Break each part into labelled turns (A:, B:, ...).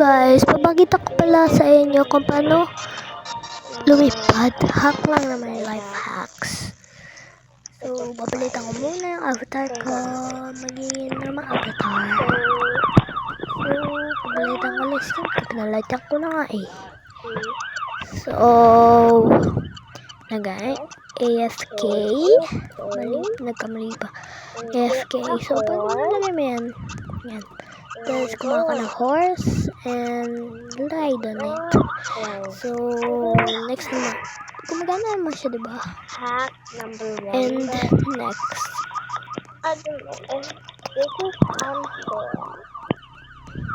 A: guys, papakita ko pala sa inyo kung paano lumipad. Hack lang naman yung life hacks. So, papalitan ko muna yung avatar ko. Magiging naman avatar. So, papalitan ko ulit. Pinalitan ko na nga eh. So, AFK. Nagkamali pa. AFK. So, paano nalagay mo yan? Yan. Tapos kumain ka ng horse and ride on it. So, next naman. Gumagana naman siya, diba?
B: Hack number 1.
A: And next.
B: I don't know. And this is unfair.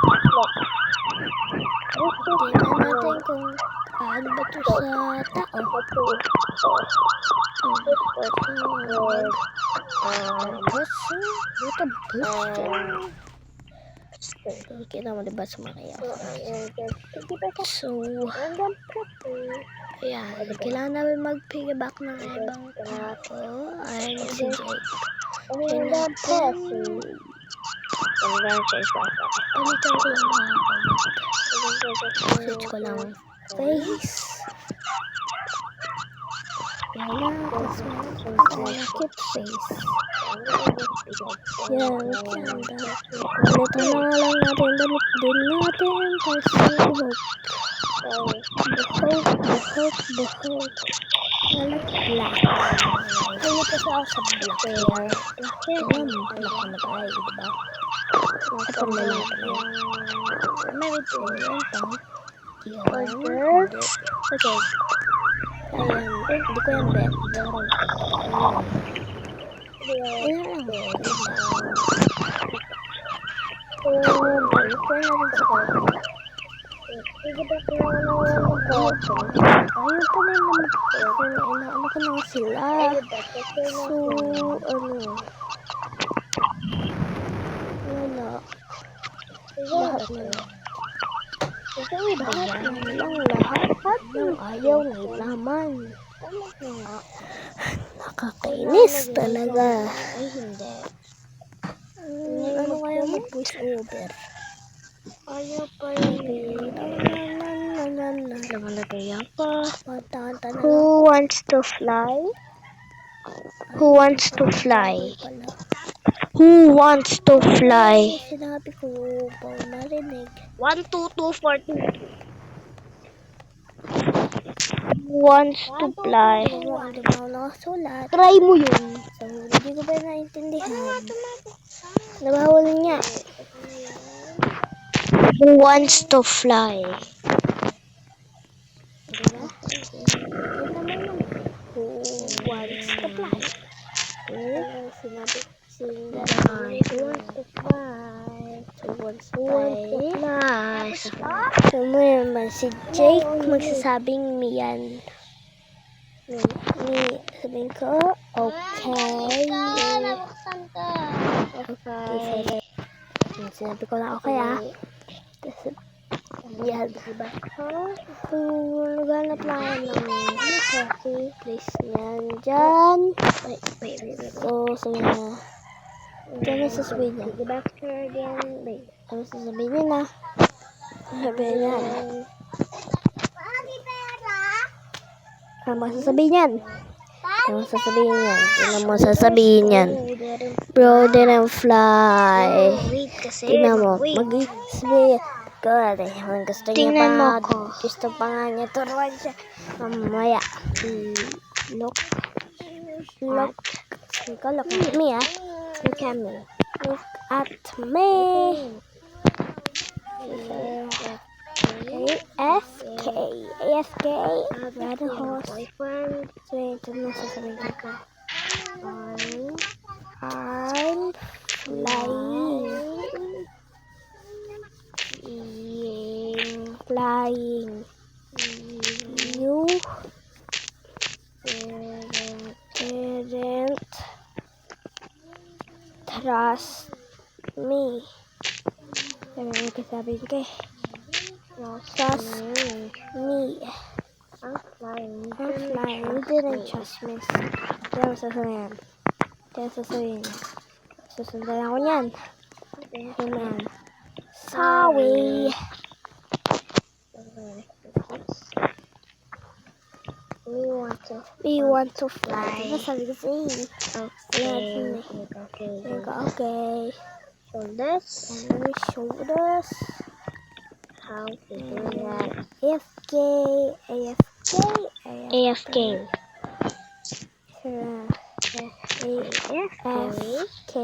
B: Look.
A: Tingnan natin kung ano ba ito sa tao. Kita mo diba sa mga kaya? So, ayan. Kailangan namin mag-piggyback ng ibang tao. Ayan si Jake. Palitan ko lang mga switch ko lang face. Yan lang. Keep face. Yan. Palitan na nga lang natin. Damit din natin. Kasi buhok. Black. Kaya pa siya sa black hair. Ayan, black na tayo, diba? Ito na lang na yan. May ito yan pa. Yan. Okay. Ayan. Hindi ko yan bet. Ayan lang. Balik ko natin sa kanya. Ayaw pa rin naman. Inaano ko na sila. So, wala. Lahat na lang. Lahat ng ayaw na ilaman. Nakakainis talaga. Ay, hindi. Ano kaya mag-voice over? Ayaw pa rin. Nakalagay pa.
B: Who wants to fly? Who wants to fly? Who wants to fly?
A: Sinabi ko pa marinig.
B: 1, 2, 2, 4, 2. Who wants to fly?
A: Hindi ba ako nakasulat?
B: Try mo yun.
A: So, hindi ko ba naintindihan? Nabawal niya.
B: Who wants to fly?
A: Diba? Who wants to fly? Sinabi. Who wants to fly? Who wants to fly? So, mo naman si Jake magsasabing miyan. Sabihin ko, okay. Okay. Sinabi ko lang okay ah. Yan. So, naghanap lang ng coffee place niyan. Diyan. Wait. So, sabi na. Diyan na sasabihin niya. Wait. Ano sasabihin niya na? Sabihin niya. Ano masasabihin yan? Ano sasabihin yan? Bro didn't fly. Tingnan mo. Mag-sabihin. Gusto niya pa. Gusto pa nga niya. Turuan siya. Mamaya. Look at me ah. Look at me. Look at me. AFK. Ride a horse. So, ito na sasabihin ko. I'm flying. You didn't trust me. Sabi ko trust me. I'm flying. You didn't trust me. Kaya sasabihin. Susundan ako niyan. Sorry. We want to fly. Diba sabi ko sa'yo?
B: Okay.
A: Sabi ko, okay.
B: Shoulders.
A: And we shoulders.
B: How to do that?
A: AFK.
B: AFK.
A: Sure.
B: AFK.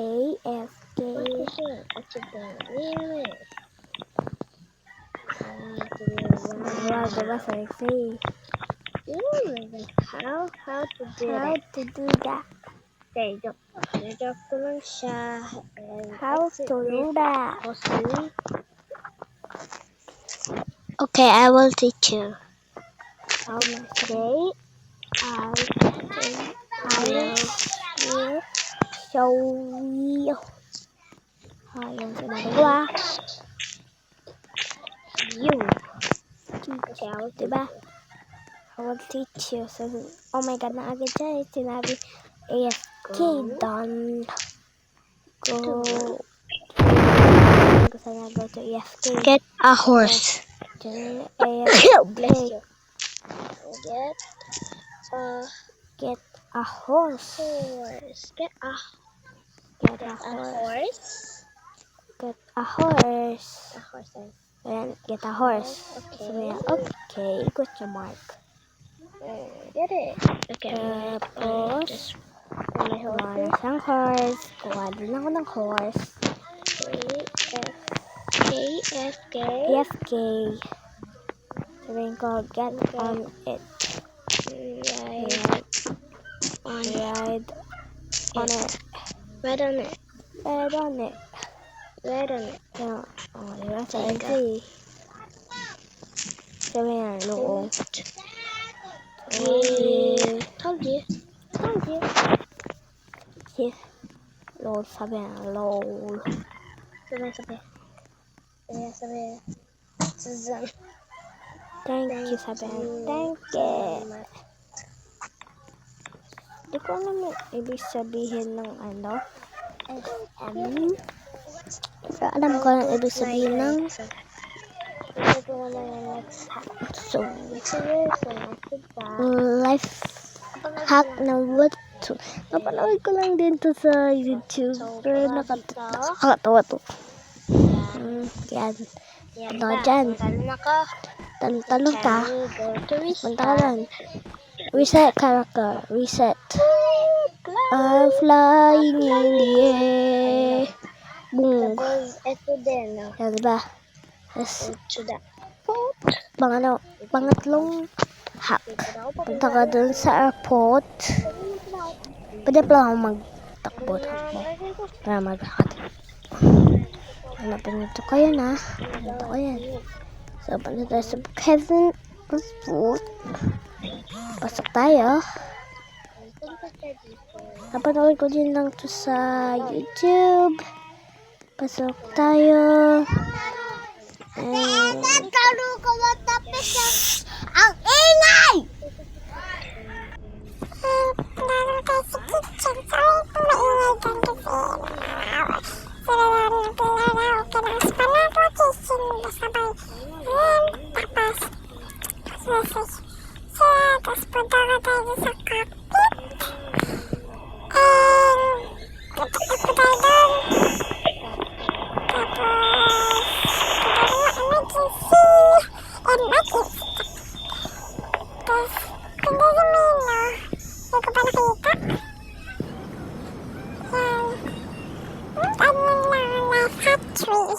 A: AFK.
B: What's it doing?
A: Wow, diba sabi ko sa'yo?
B: How to do
A: How
B: that?
A: to do that?
B: Okay, joke ko lang siya.
A: How to do that?
B: Okay, I will teach you.
A: Okay. I will show you. Yung ginagawa.
B: You. Okay, I will teach
A: Diba?
B: you.
A: I will teach you. So, oh my God, na agad siya. Sinabi, AFK done. Go. Gusto niya go to AFK.
B: Get a horse.
A: Bless
B: you. Get
A: Get a horse.
B: horse. Get a
A: Get a
B: horse.
A: Get a horse.
B: A horse.
A: Ayan, get a horse.
B: Okay.
A: Sabi niya, okay, question mark.
B: Get it. Okay.
A: Tapos, kuha na siyang horse. Kuha din ako ng horse.
B: AFK.
A: AFK. Sabihin ko, get on it.
B: Ride on it.
A: Ride on it.
B: Ride on it.
A: Ride on it.
B: Ride on it.
A: Kaya, diba? Sa
B: There you go.
A: easy. Sabi niya, noong.
B: Told you.
A: Yes. Lol, sabi niya, lol.
B: Sabi. Susan.
A: Thank you, sabi niya. Thank you. Di ko alam yung ibig sabihin ng ano. Pero alam ko ang ibig sabihin ng so, life hack na what to. Napanood ko lang din to sa YouTube. Pero nakakatawa to. Yan. Ano dyan? Talong ka. Punta ka dyan. Reset character. Reset. I'm flying in the air. Boom.
B: Ito din.
A: Yan, diba? Yes.
B: To
A: Pangatlong hack. Punta ka dun sa airport. Pwede pala akong magtakbo. Para maghahati. Hanapin nito kayo na. Ito ko yan. So, punta tayo sa Kevin Food. Pasok tayo. Napanood ko din lang to sa YouTube. Pasok tayo. And ang ingay!
C: Lalo tayo sa kitchen. Sorry kung maingay dyan kasi sila narin ang pinaraw. Kinaas pa na po kitchen. Sabay. Tapos message siya. Tapos punta ka tayo sa cockpit. And natakot ko tayo doon. Tapos emergency. Tapos pinday yung menu. Hindi ko pa nakita. Yan. Ano lang, life hack tree.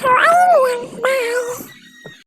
C: So, ayun lang. Bye.